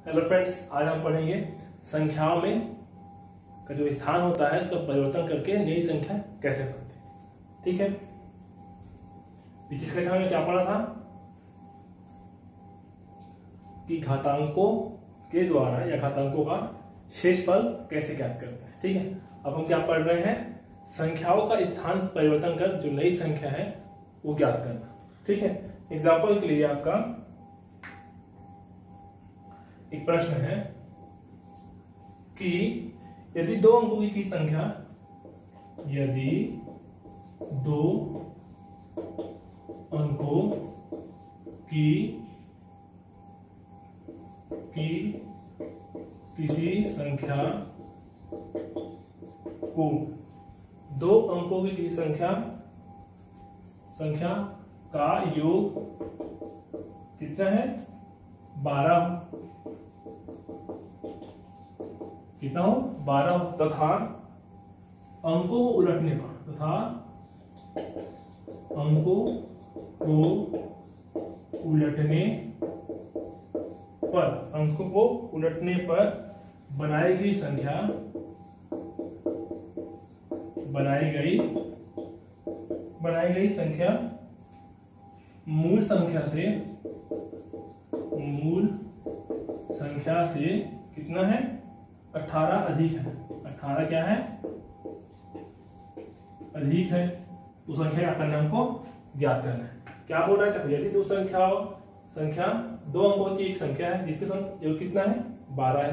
Hello friends, आज हम पढ़ेंगे संख्याओं में का जो स्थान होता है उसका परिवर्तन करके नई संख्या कैसे बनती है। ठीक है, पिछली कक्षा में क्या पढ़ा था कि घातांकों के द्वारा या घातांकों का शेषफल कैसे ज्ञात करते हैं। ठीक है, अब हम क्या पढ़ रहे हैं, संख्याओं का स्थान परिवर्तन कर जो नई संख्या है वो ज्ञात करना। ठीक है, एग्जाम्पल के लिए आपका एक प्रश्न है कि यदि दो अंकों की संख्या, यदि दो अंकों की किसी संख्या को, दो अंकों की किसी संख्या का योग कितना है 12, कितना हो 12, तथा अंकों को उलटने पर, अंकों को उलटने पर बनाई गई संख्या मूल संख्या से कितना है 18 अधिक है। 18 क्या है, अधिक है। तो संख्या क्या करना है, हमको ज्ञात करना है। क्या बोल रहा है, यदि दो संख्या दो अंकों की एक संख्या है जिसके संग योग कितना है 12 है,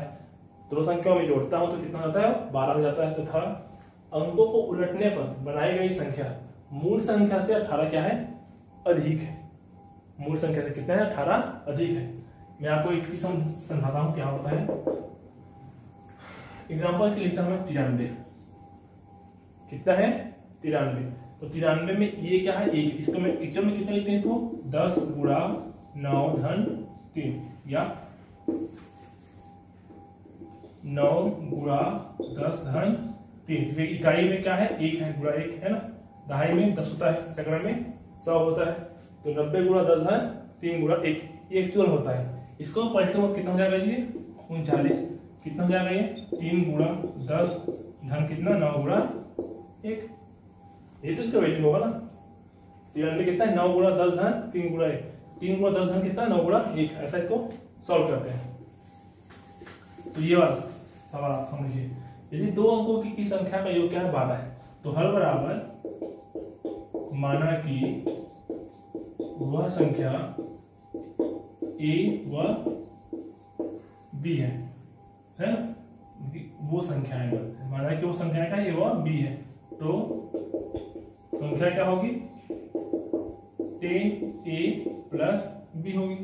दोनों संख्याओं में जोड़ता हूं तो कितना होता है 12 हो जाता है, तथा अंकों को उलटने पर बनाई गई संख्या मूल संख्या से 18 क्या है, अधिक है। मूल संख्या से कितना है 18 अधिक है। मैं आपको एक चीज समझाता हूं क्या होता है। एग्जाम्पल के लिखता हूं 93, कितना है 93। तो 93 में ये क्या है 1, इसको मैं एग्जाम में कितना लिखते हैं, इसको 10 गुणा 9 धन 3 या 9 गुणा 10 धन 3। इकाई में क्या है 1 है, गुणा 1 है ना, दहाई में 10 होता है, सैकड़ा में 100 होता है। तो 90 गुणा 10 धन 3 गुणा 1, ये एक्चुअल होता है। इसको पलटने में कितना हो जाएगा ये 39, कितना हो जाएगा ये 3 गुणा 10 धन कितना 9 गुणा 1, ये तो इसका वैल्यू होगा ना। 93 कितना है 9 गुणा 10 धन 3 गुणा 1, 3 गुणा 10 धन कितना 9 गुणा 1। ऐसा इसको सॉल्व करते हैं। तो ये वाला सवाल आप समझिए, यदि दो अंकों की संख्या का योग क्या है 12 है, तो हर बराबर माना कि वह संख्या a व b है ना, वो संख्या है, माना कि वो संख्या का a व b है, तो संख्या क्या होगी 10a प्लस b होगी।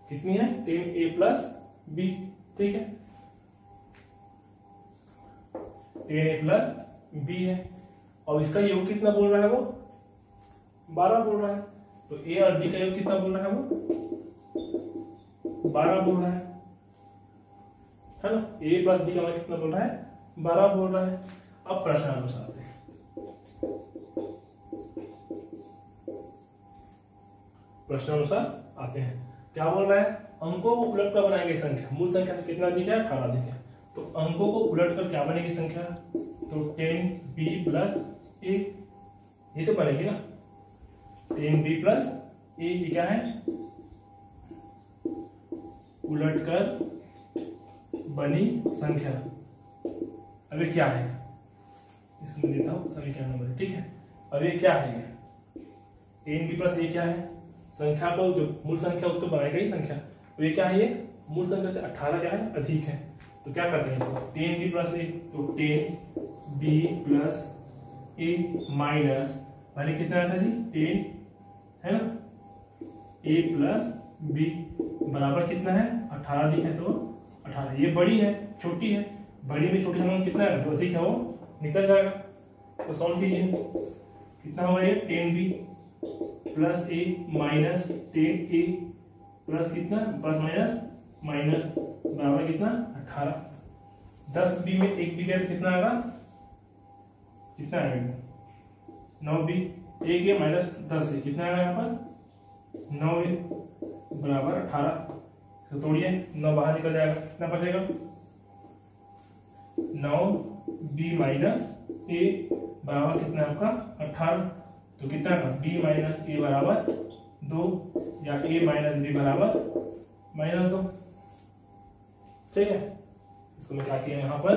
कितनी है 10a प्लस b। ठीक है, 10a प्लस b है, और इसका योग कितना बोल रहा है वो 12 बोल रहा है। तो a और b का योग कितना बोल रहा है वो 12 बोल रहा है ना। a प्लस b का मतलब कितना बोल रहा है 12 बोल रहा है। अब प्रश्न अनुसार आते हैं। प्रश्न अनुसार आते हैं, क्या बोल रहा है, अंकों को उलट कर बनाई गई संख्या मूल संख्या से कितना अधिक है 18 अधिक है। तो अंकों को उलट कर क्या बनेगी संख्या, तो 10b प्लस a, ये तो बनेगी ना 10b प्लस a। ये क्या है, उलट कर बनी संख्या। अब ये क्या है, इसको मैं देता हूं समीकरण नंबर। ठीक है, अब ये क्या है, ये 10b प्लस a क्या है, संख्या को जो मूल संख्या उसको बनाई गई संख्या, तो ये क्या है, ये मूल संख्या से 18 क्या है अधिक है। तो क्या करते हैं इसको 10b प्लस a, तो 10b प्लस a माइनस माने कितना था जी 10 है ना, a प्लस b बराबर कितना है 18 अधिक है, तो 18। ये बड़ी है छोटी है, बड़ी में छोटी संख्या कितना है, जो अधिक है वो निकल जाएगा। तो सॉल्व कीजिए, कितना होगा ये 10b plus a minus 10a plus कितना प्लस माइनस बराबर कितना 18। 10b में 1b गया तो कितना आएगा, कितना आएगा 9b, 1 माइनस 10 है कितना आएगा यहाँ पर 9 बराबर 18 तो तोड़िए, 9 बाहर निकल जाएगा, कितना बचेगा 9b माइनस a बराबर कितना है आपका 18। तो कितना का b माइनस a बराबर 2 या a माइनस b बराबर -2। ठीक है, इसको मैं क्या किया यहाँ पर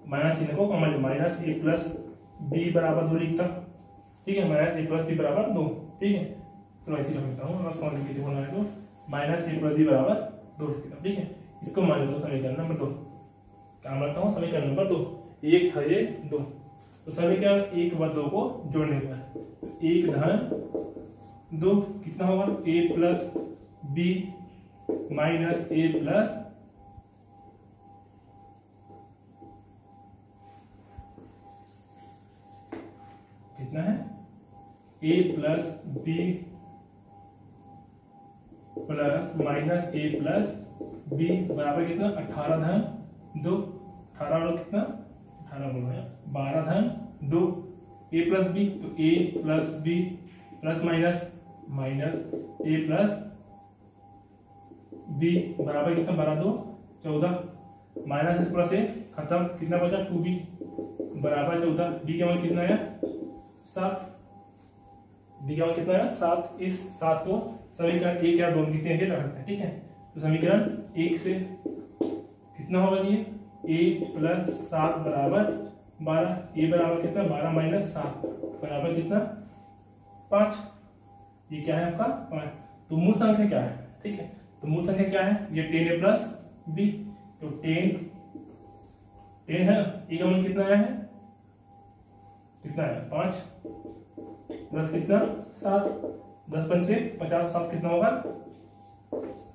माइनस चिन्ह को common minus a plus b बराबर 2 लिखता। ठीक है, माइनस a प्लस b बराबर 2। ठीक है, तो ऐसे लिख लेता हूँ, अगर समझ किसी बोलना है तो माइनस a प्लस b बराबर 2 लिखता। ठीक है, इसको मान लेता हूँ समीकरण नंबर 2। क्या मानता हूँ समीकरण नंबर 2, एक था ये 2, तो समीकरण 1 व 2 को जोड़ने पर 1 धन 2 कितना होगा a plus b minus a plus कितना है a plus b plus minus a plus b बराबर कितना 18 धन 2, 18 और कितना 18 बोल रहे हैं 12 धन 2 a प्लस b, तो a plus b plus minus minus a plus b बराबर कितना 12 2 14 माइनस प्लस a खत्म, कितना बचा 2b बराबर 14। b का मान कितना आया 7, b का मान कितना आया 7। इस 7 को समीकरण 1 या 2 किसी में रख सकते हैं। ठीक है, तो समीकरण 1 से कितना होगा ये a प्लस 7 बराबर 12, a बराबर कितना 12 माइनस 7 बराबर कितना 5। ये क्या है आपका 5। तो मूल संख्या क्या है, ठीक है, तो मूल संख्या क्या है ये 10a प्लस b, तो 10 है ना, a का मान कितना आया है कितना है 5 प्लस कितना 7, 10 पंचे 50, 7 कितना होगा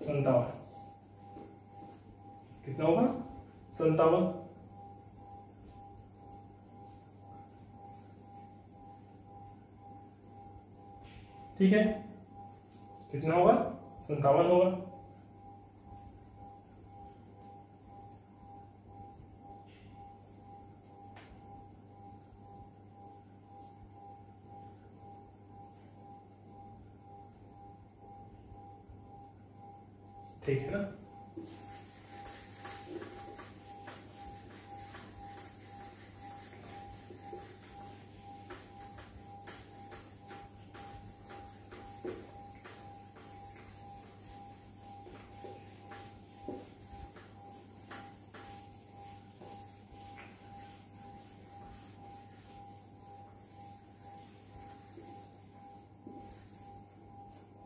57, कितना होगा 57। ठीक है, कितना होगा 57 होगा। ठीक है ना,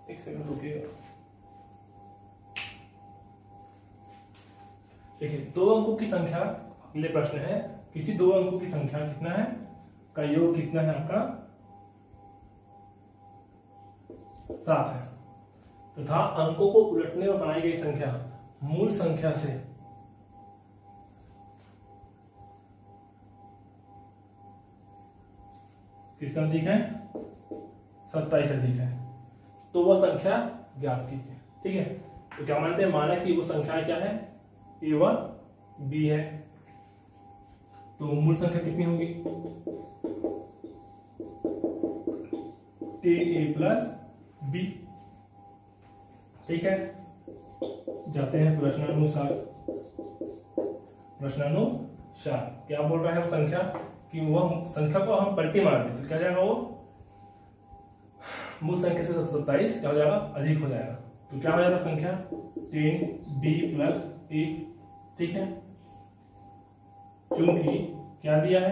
एक सेकंड रुकिएगा। देखिए 2 अंकों की संख्या, अगले प्रश्न है किसी 2 अंकों की संख्या कितना है का योग कितना है आपका 7 है तथा अंकों को उलटने में बनाई गई संख्या मूल संख्या से कितना अधिक है 27 अधिक है, तो वह संख्या ज्ञात कीजिए। ठीक है, तो क्या मानते हैं माना कि वो संख्या क्या है a व b है, तो मूल संख्या कितनी होगी 10a प्लस b। ठीक है, जाते हैं प्रश्नानुसार। क्या बोल रहा है वो संख्या कि वह संख्या को हम पलटी मार दें तो क्या जाएगा वो मूल संख्या से 27 क्या हो जाएगा अधिक हो जाएगा, तो क्या हो जाएगा संख्या 10b प्लस a। ठीक है, चूंकि क्या दिया है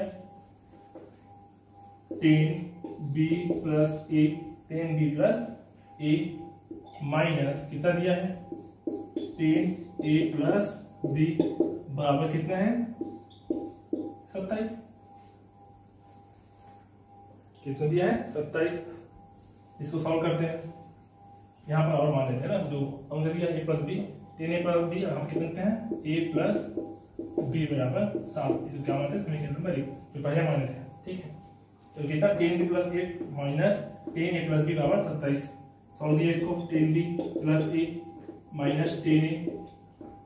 10b plus a, 10b plus a minus कितना दिया है 10a प्लस b बराबर कितना है 27, कितना दिया है 27। इसको सॉल्व करते हैं, यहाँ पर और मान लेते हैं ना, जो अंक दिया a plus b, 10a plus b हम कितने देते हैं a प्लस b बराबर 7। इसको क्या मानते हैं समीकरण नंबर 1 जो पहले माने थे। ठीक है, तो कितना 10b plus a minus 10a plus b बराबर 27। सॉल्व किया इसको 10b plus a minus 10a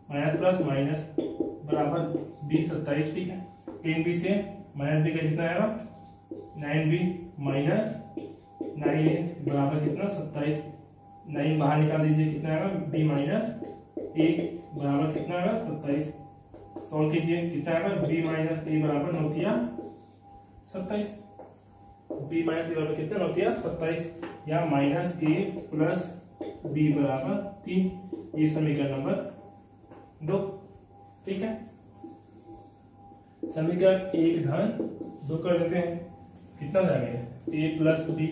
minus plus minus बराबर b 27। ठीक है, 10b से माइनस b का कितना आएगा 9b माइनस 9a बराबर कितना 27। 9 बाहर निकाल दीजिए कितना आएगा b माइनस ए बराबर कितना आएगा 27। सॉल्व कीजिए, कितना आएगा बी माइनस ए बराबर 9 तिया 27। बी माइनस ए बराबर कितना 9 तिया 27 या माइनस ए प्लस बी बराबर 3। ये समीकरण नंबर 2। ठीक है, समीकरण 1 धन 2 कर देते हैं, कितना हो जाएगा ए प्लस बी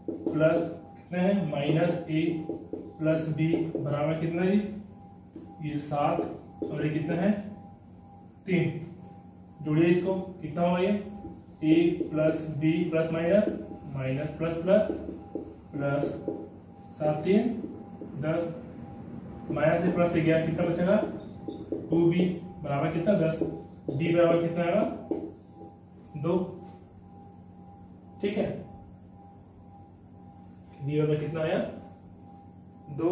प्लस कितना है माइनस ए प्लस बी बराबर कितना जी, ये 7 और ये कितना है 3। जोड़िए इसको, कितना होगा ये A plus B plus minus minus plus plus plus 7 3 10 minus से प्लस से गया, कितना बचेगा 2b बराबर कितना 10। b बराबर कितना आएगा 2। ठीक है, b बराबर कितना आया 2।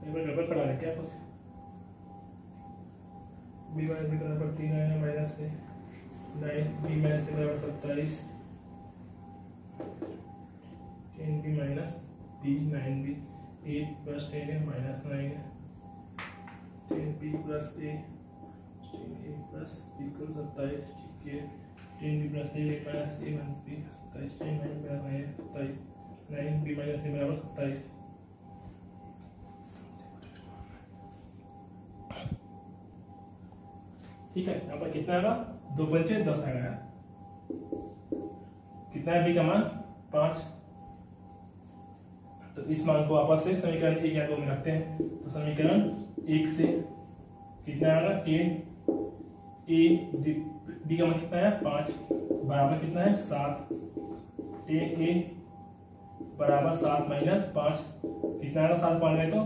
गड़बड़ करा रहे क्या कुछ। बी माइनस बी बराबर 3 आएगा माइनस से 9, बी माइनस ए बराबर 27, 10b minus B 9b 8 plus 10 है माइनस 9 है 10b प्लस ए 10a प्लस बी को 27। ठीक है, 10b प्लस ए माइनस ए माइनस बी 27 10 9 बराबर 27 9b माइनस ए बराबर 27। ठीक है, यहाँ पर कितना आएगा 2 पंचे 10 आएगा। कितना है बी का मान 5। तो इस मान को आपस से समीकरण 1 या 2 में रखते हैं। तो समीकरण 1 से कितना आएगा 10 ए डी का मान कितना है 5 बराबर कितना है 7 10 ए बराबर 7 माइनस 5 कितना आएगा 7 पाने में तो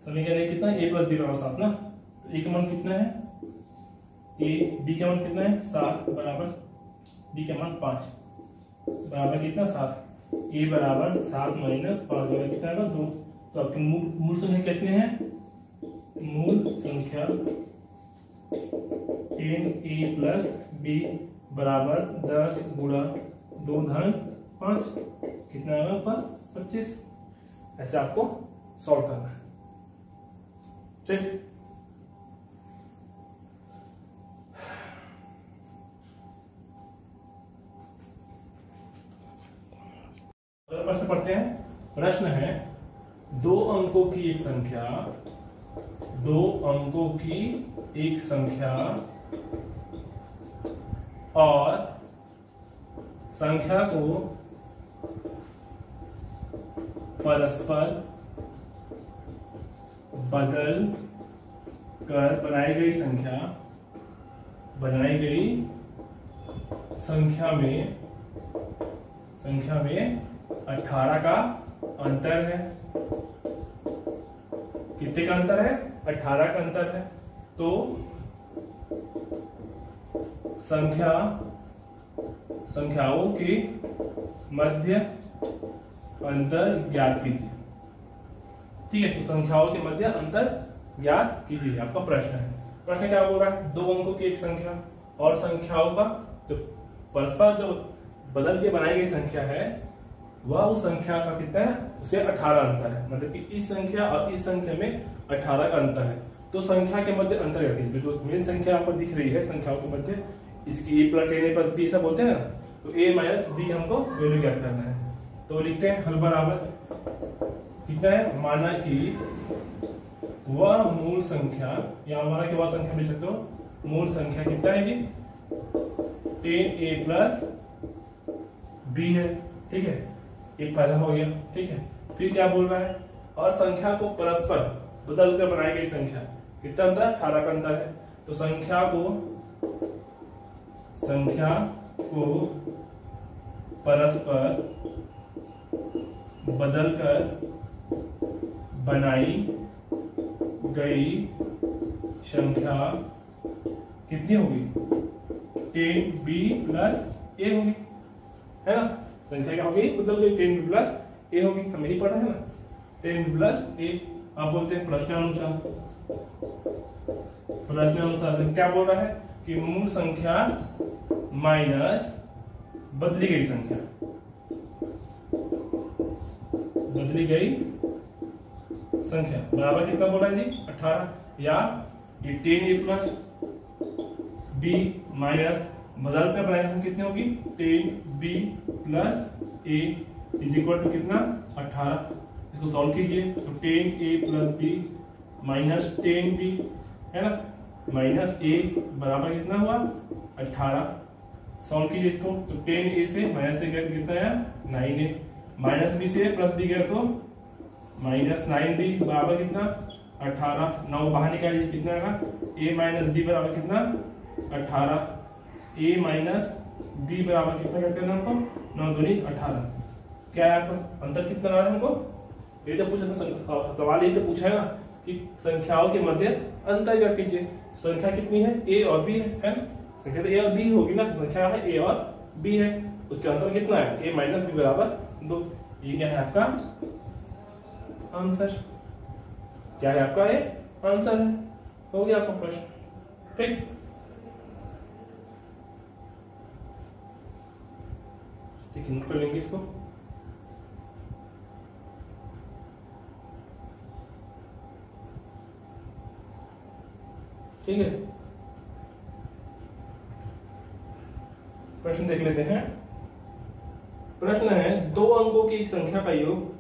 समीकरण कितना है ए प्लस बी बराबर 7 ना। तो ए का मान कितना है ए बी का मान कितना है 7 बराबर बी का मान 5 बराबर कितना 7 ए बराबर 7 माइनस 5 बराबर कितना आएगा 2। तो आपकी मूल संख्या कितने हैं, मूल संख्या 10a प्लस बी बराबर 10 गुणा 2 धन 5 कितना आएगा पर 25। ऐसे आपको सॉल्व करना है। ठीक, प्रश्न पढ़ते हैं। प्रश्न है 2 अंकों की एक संख्या, 2 अंकों की एक संख्या और संख्या को परस्पर बदल कर बनाई गई संख्या में 18 का अंतर है। कितने का अंतर है 18 का अंतर है। तो संख्याओं के मध्य अंतर ज्ञात कीजिए। ठीक है, तो संख्याओं के मध्य अंतर ज्ञात कीजिए आपका प्रश्न है। प्रश्न क्या बोल रहा है 2 अंकों की एक संख्या और संख्याओं का जो परस्पर जो बदल के बनाई गई संख्या है वह उस संख्या का कितना है उसे 18 अंतर है। मतलब कि इस संख्या और इस संख्या में 18 का अंतर है। तो संख्या के मध्य अंतर ज्ञात कीजिए। जो मेन संख्या आपको दिख रही है संख्याओं के मध्य, इसकी ए प्लस ए प्लस बी ऐसा बोलते हैं ना, तो ए माइनस बी हमको वैल्यू ज्ञात करना है। तो लिखते हैं हल बराबर कितना है, माना कि वह मूल संख्या या माना कि वह संख्या लिख सकते हो, मूल संख्या कितना है जी 10a प्लस बी है। ठीक है, एक पहला हो गया। ठीक है, फिर क्या बोल रहा है और संख्या को परस्पर बदल कर बनाई गई संख्या कितना अंतर 18 का अंतर है। तो संख्या को परस्पर बदलकर बनाई गई संख्या कितनी होगी 10b प्लस a होगी, है ना। संख्या क्या होगी बदल गई 10b प्लस a होगी, हम यही पढ़ रहे हैं ना। 10 प्लस ए। आप बोलते हैं प्रश्नानुसार। प्रश्नानुसार क्या बोल रहा है कि मूल संख्या माइनस बदली गई संख्या, बदली गई संख्या बराबर कितना बोला है जी 18, या ये 10a प्लस बी माइनस बदल पे बनाए कितनी होगी 10b plus a is equal to कितना 18। इसको सॉल्व कीजिए तो 10a plus B minus 10b है ना, माइनस ए बराबर कितना हुआ 18। सॉल्व कीजिए इसको तो 10a से माइनस ए गया कितना आया 9a, माइनस बी से प्लस बी गया तो माइनस 9b बराबर कितना 18। 9 बाहर निकालिए कितना आएगा a माइनस बी बराबर कितना 18। a माइनस बी बराबर कितना करते हैं हमको 9 दूनी 18। क्या है आपका अंतर कितना रहा है हमको, ये तो पूछा था सवाल, ये तो पूछा है ना कि संख्याओं के मध्य अंतर क्या कीजिए। संख्या कितनी है a और b है ना, संख्या तो a और b होगी ना, संख्या है a और b है, उसके अंतर कितना है a माइनस बी बराबर 2। ये क्या है आपका आंसर, क्या है आपका ये आंसर है। हो गया आपका प्रश्न। ठीक, ठीक नोट कर लेंगे इसको। ठीक है, प्रश्न देख लेते हैं। प्रश्न है 2 अंकों की एक संख्या का योग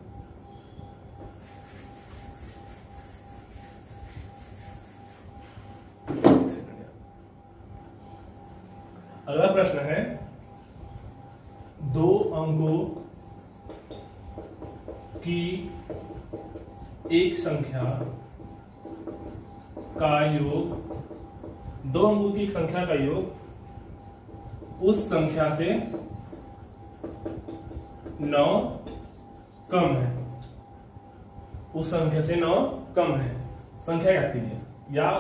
अगला प्रश्न है 2 अंकों की एक संख्या का योग, 2 अंकों की एक संख्या का योग उस संख्या से 9 कम है, उस संख्या से 9 कम है। संख्या ज्ञात कीजिए, या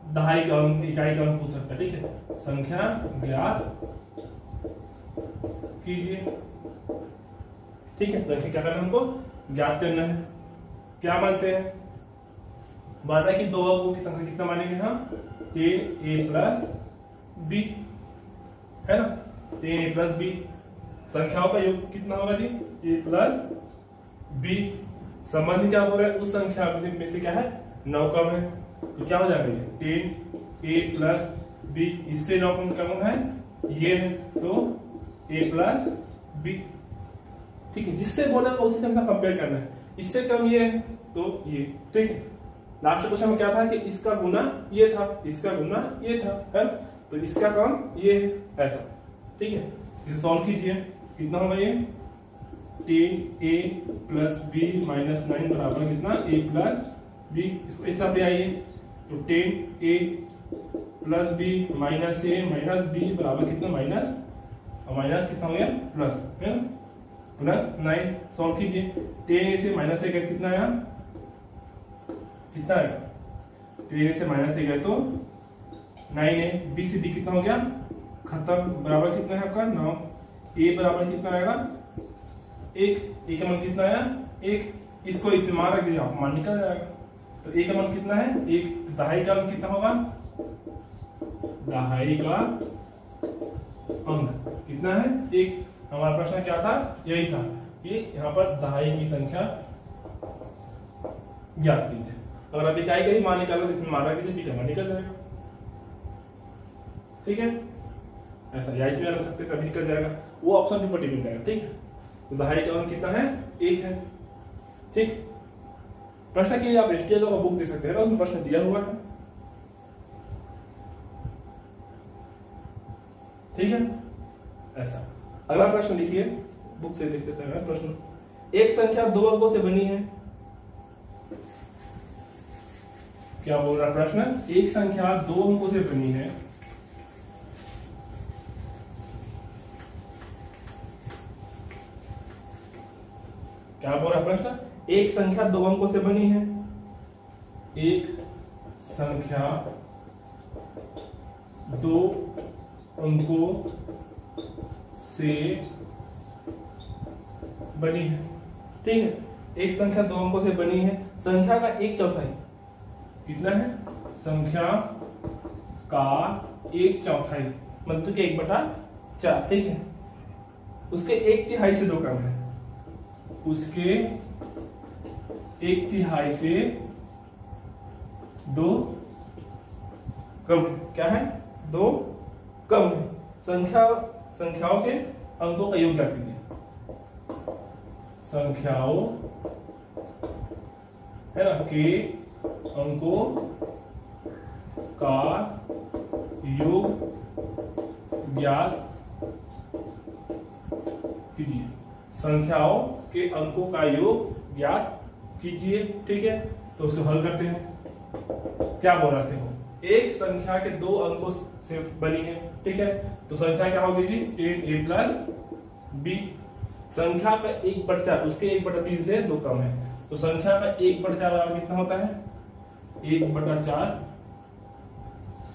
दहाई का अंक इकाई का अंक पूछ सकता है। ठीक है, संख्या ज्ञात कीजिए। ठीक है, संख्या क्या करना है हमको ज्ञात करना है। क्या मानते हैं, मान रहा है कि 2 अंकों की संख्या कितना मानेंगे हम 10a प्लस b है ना, 10a प्लस b। संख्याओं का योग कितना होगा जी a प्लस b। संबंध क्या बोल रहा है उस संख्या में से क्या है 9 कम है, तो क्या हो जाएगा ये 10a प्लस b, इससे 9 कम है ये है तो a प्लस b। ठीक है, जिससे बोला उसी से हमको कंपेयर करना है, इससे कम ये है तो ये। ठीक है, लास्ट क्वेश्चन में क्या था कि इसका गुना ये था, इसका गुना ये था है, तो इसका कम ये है ऐसा। ठीक है, इसे सॉल्व कीजिए कितना होगा ये 10a प्लस b माइनस 9 बराबर कितना a प्लस b। इसको इस तरफ ले आइए तो 10a plus b minus a minus b बराबर कितना माइनस, और माइनस कितना हो गया प्लस है ना, प्लस 9। सॉल्व कीजिए 10a से माइनस a कितना आया, कितना आएगा 10a से माइनस a गया तो 9a, b से b कितना हो गया खत्म, बराबर कितना है आपका 9। a बराबर कितना आएगा 1, a का मान कितना आया 1, इसको इसे मान रख दीजिए आप मान निकल जाएगा। तो a का मान कितना है 1, दहाई का अंक कितना होगा, दहाई का अंक कितना है 1। हमारा प्रश्न क्या था, यही था कि यहाँ पर दहाई की संख्या ज्ञात कीजिए। अगर आप इकाई का ही मान निकालो तो इसमें मान रख दीजिए, b का मान निकल जाएगा। ठीक है, ऐसा या इसमें रख सकते तभी निकल जाएगा, वो ऑप्शन भी डिपेंड करेगा। ठीक है, तो दहाई का अंक कितना है 1 है। ठीक, प्रश्न के लिए आप एसटीएल का बुक दे सकते हैं ना, उसमें प्रश्न दिया हुआ है। ठीक है, ऐसा। अगला प्रश्न लिखिए, बुक से देख लेते हैं प्रश्न। एक संख्या 2 अंकों से बनी है, क्या बोल रहा प्रश्न, एक संख्या 2 अंकों से बनी है क्या बोल रहा प्रश्न, एक संख्या 2 अंकों से बनी है, एक संख्या 2 अंकों से बनी है। ठीक है, एक संख्या दो अंकों से बनी है, संख्या का एक चौथाई कितना है, संख्या का एक चौथाई मतलब कि 1/4, ठीक है। उसके एक तिहाई से दो कम है, उसके एक तिहाई से दो कम, क्या है, दो कम है। संख्याओं के अंकों का योग क्या कीजिए, संख्याओं है ना के अंकों का योग ज्ञात कीजिए, संख्याओं के अंकों का योग ज्ञात कीजिए, ठीक है। तो उसको हल करते हैं। क्या बोल रहे थे, एक संख्या के दो अंकों से बनी है, ठीक है। तो संख्या क्या होगी जी, 10a प्लस b। संख्या का 1/4 उसके 1/3 से दो कम है, तो संख्या का 1/4 बराबर कितना होता है, 1/4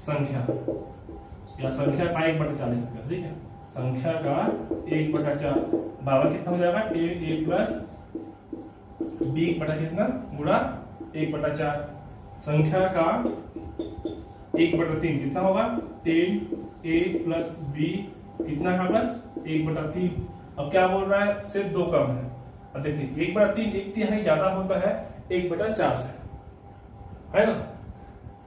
संख्या या संख्या का 1/40 संख्या, ठीक है। संख्या का 1/4 बराबर कितना हो जाएगा, 10a प्लस b बटा कितना गुणा 1/4। संख्या का 1/3 कितना होगा, 10a प्लस b कितना है, 1/3। अब क्या बोल रहा है, सिर्फ दो कम है। अब देखिए 1/3 एक तिहाई ज्यादा होता है 1/4 से, है ना।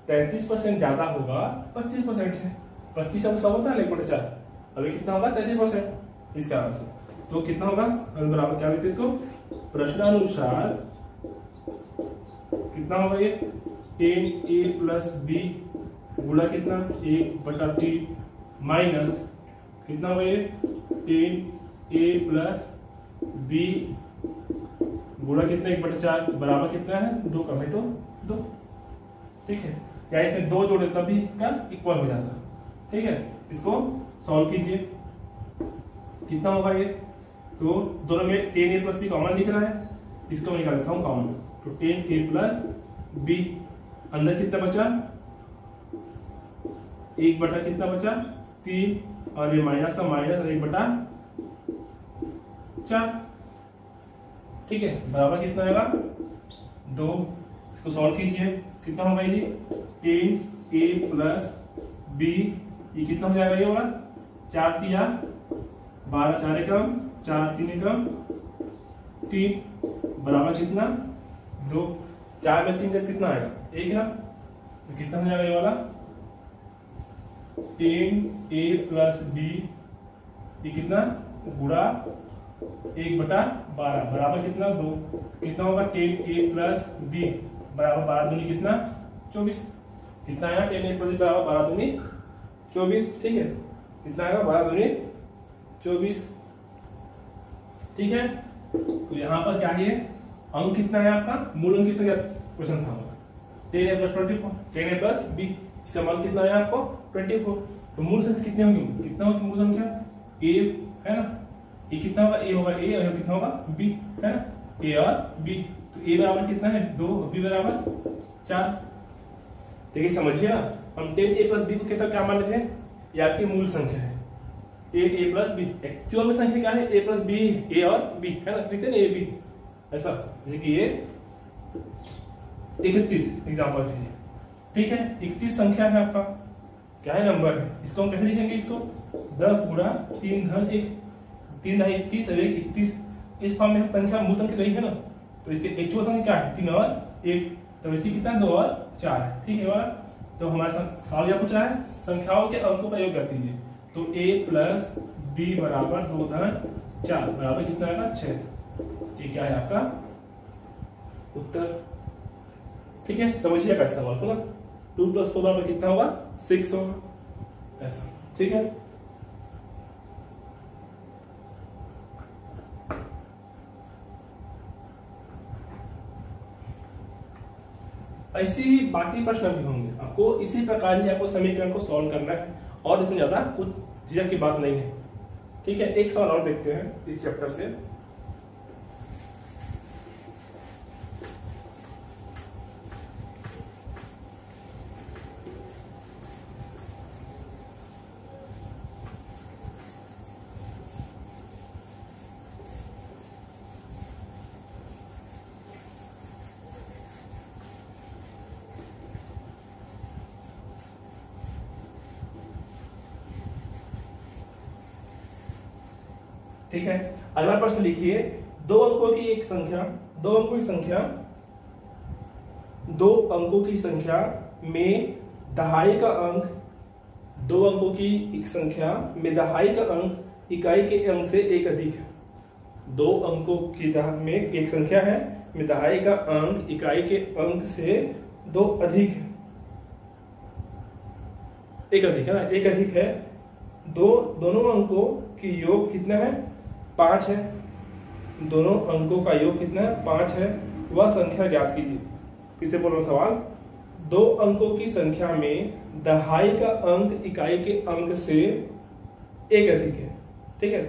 33% ज्यादा होगा 25% से, 25 अब सब होता है 1/4, अभी कितना होगा 33% इस कारण से। तो कितना होगा, बराबर क्या लेते इसको, प्रश्नानुसार कितना होगा ये, 10a प्लस b गुणा कितना 1/3 माइनस कितना होगा ये 10a प्लस b गुणा कितना 1/4 बराबर कितना है, दो कम है तो दो, ठीक है। या इसमें दो जोड़े तभी इसका इक्वल हो जाता, ठीक है। इसको सॉल्व कीजिए, कितना होगा ये, तो दोनों में 10a प्लस b कॉमन दिख रहा है, इसको मैं निकाल लेता हूँ कॉमन। तो 10a प्लस b अंदर कितना बचा, 1 बटा कितना बचा 3, और ये माइनस का माइनस 1/4, ठीक है। बराबर कितना आएगा 2। इसको सॉल्व कीजिए, कितना होगा ये 10a प्लस b, ये कितना हो जाएगा, ये वाला 4 तिया 12, 4 एकम 4 3 एकम 3 बराबर कितना 2। 4 में 3 कितना आएगा 1 ना, तो कितना हो जाएगा ये वाला 10a प्लस b, ये कितना गुणा 1/12 बराबर कितना 2। कितना होगा 10a प्लस b बराबर 12 दूनी कितना 24, कितना आया 10a प्लस b बराबर 12 दूनी 24, ठीक है। कितना आएगा 12 दूनी 24, ठीक है। तो यहाँ पर क्या है, अंक कितना है आपका, मूल अंक कितना क्वेश्चन था, 10a plus 24, 10a plus b, इसका मान कितना है आपको 24। तो मूल संख्या कितनी होगी, कितना होगी मूल संख्या a है ना, ये कितना होगा, a होगा a और कितना होगा b है ना, a और b। तो a बराबर कितना है 2, b बराबर 4। देखिए समझिए ना, हम 10a प्लस b को कैसा क्या मान लेते हैं, ये आपकी मूल संख्या है 10a प्लस b। एक्चुअल में संख्या क्या है, a प्लस b, a और b है ना, लिखते हैं ना a b ऐसा, जैसे कि ये 31 एग्जाम्पल है, ठीक है। 31 संख्या है आपका, क्या है नंबर है, इसको हम कैसे लिखेंगे, इसको 10 गुणा 3 धन 1, 3 है 31 और 1 31, इस फॉर्म में संख्या मूल संख्या रही है ना। तो इसके एक्चुअल संख्या क्या है 3 और 1, तो इसी कितना 2 और 4 है, ठीक है वाला। तो हमारा सवाल क्या पूछ रहा है, संख्याओं के अंकों का योग कर दीजिए। तो a प्लस b बराबर 2 धन 4 बराबर कितना आएगा 6, ये क्या है आपका उत्तर, ठीक है। समझिएगा इस्तेमाल को ना, 2 + 4 बराबर कितना होगा 6 होगा ऐसा, ठीक है। ऐसे ही बाकी प्रश्न भी होंगे, आपको इसी प्रकार ही आपको समीकरण को सॉल्व करना है, और इसमें ज्यादा कुछ झिझक की बात नहीं है, ठीक है। एक सवाल और देखते हैं इस चैप्टर से। ठीक है। अगला प्रश्न लिखिए, दो अंकों की संख्या में दहाई का अंक, दो अंकों की एक संख्या में दहाई का अंक इकाई के अंक से एक अधिक है। दो अंकों की में एक संख्या है में दहाई का अंक इकाई के अंक से दो अधिक है, एक अधिक है ना, एक अधिक है। दोनों अंकों की योग कितना है? 5 है। दोनों अंकों का योग कितना है? 5 है। वह संख्या ज्ञात कीजिए। फिर से बोलो सवाल, दो अंकों की संख्या में दहाई का अंक इकाई के अंक से एक अधिक है, ठीक है।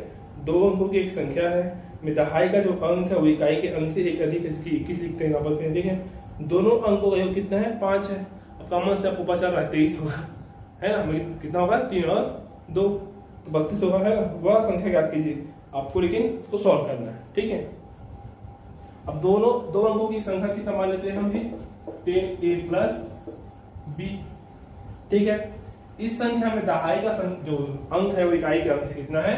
दो अंकों की एक संख्या है में दहाई का जो अंक है वो इकाई के अंक से एक अधिक है, इसकी 21 लिखते हैं यहाँ पर, ठीक है। दोनों अंकों का योग कितना है? 5 है। अब कॉमन से आपको पता चल रहा है 23 होगा, है ना। कितना होगा? 3 और 2 तो 32 होगा, है ना। वह संख्या ज्ञात कीजिए आपको, लेकिन इसको सॉल्व करना है, ठीक है। अब दो अंकों की संख्या कितना मान लेते हैं हम जी? 10a प्लस b, ठीक है। इस संख्या में दहाई का जो अंक है वो इकाई के अंक से कितना है?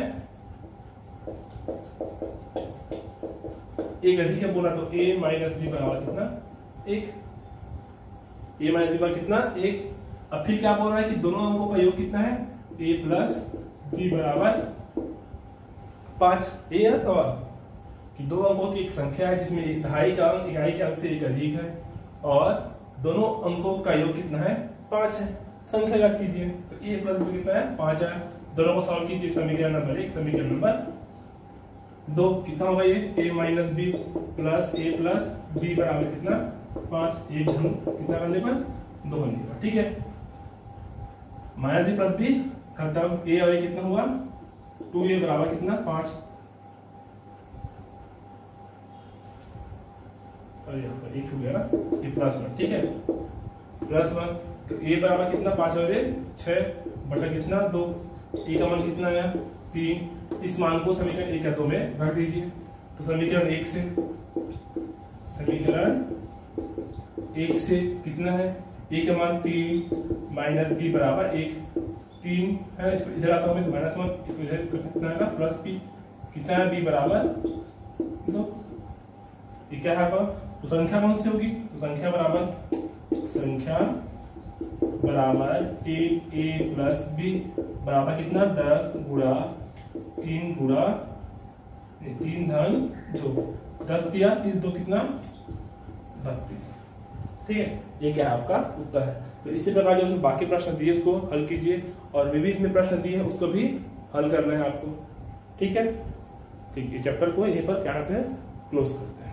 एक अधिक है बोला तो a माइनस b बराबर कितना? 1। a माइनस b बराबर कितना? 1। अब फिर क्या बोल रहा है कि दोनों अंकों का योग कितना है? a प्लस b बराबर 5। ये है सवाल कि दो अंकों की एक संख्या है जिसमें दहाई का अंक इकाई के अंक से एक अधिक है और दोनों अंकों का योग कितना है? 5 है। संख्या ज्ञात कीजिए। तो a प्लस b कितना है? 5 है। दोनों को सॉल्व कीजिए। समीकरण नंबर 1 समीकरण नंबर 2 कितना होगा? ये a minus b plus a plus b बराबर कितना? 5। एक धन कितना करने पर? 2 करने पर, ठीक है। माइनस b प्लस b खत्म। a और a कितना हुआ? 2a बराबर कितना? 5। और यहाँ पर 1 हो गया ना, ये प्लस 1, ठीक है। प्लस 1 तो a बराबर कितना? 5 और 6 बटा कितना? 2। a का मान कितना आया? 3। इस मान को समीकरण 1 या 2 में रख दीजिए। तो समीकरण 1 से कितना है? a का मान 3 माइनस b बराबर 1। 3 है, इसको इधर आता हूँ माइनस 1, इसको इधर कितना आएगा? Plus b। कितना है? b बराबर 2। ये क्या है? तो संख्या कौन सी होगी? तो संख्या बराबर 8a प्लस b बराबर कितना? 10 गुणा 3 गुणा 3 धन 2। 10 दिया 3 2 कितना? 32, ठीक है। ये क्या है? आपका उत्तर है। तो इसी प्रकार जो बाकी प्रश्न दिए उसको हल कीजिए और विविध में प्रश्न दिए उसको भी हल करना है आपको, ठीक है। ठीक है, चैप्टर को यहीं पर क्या कहते हैं? क्लोज करते हैं।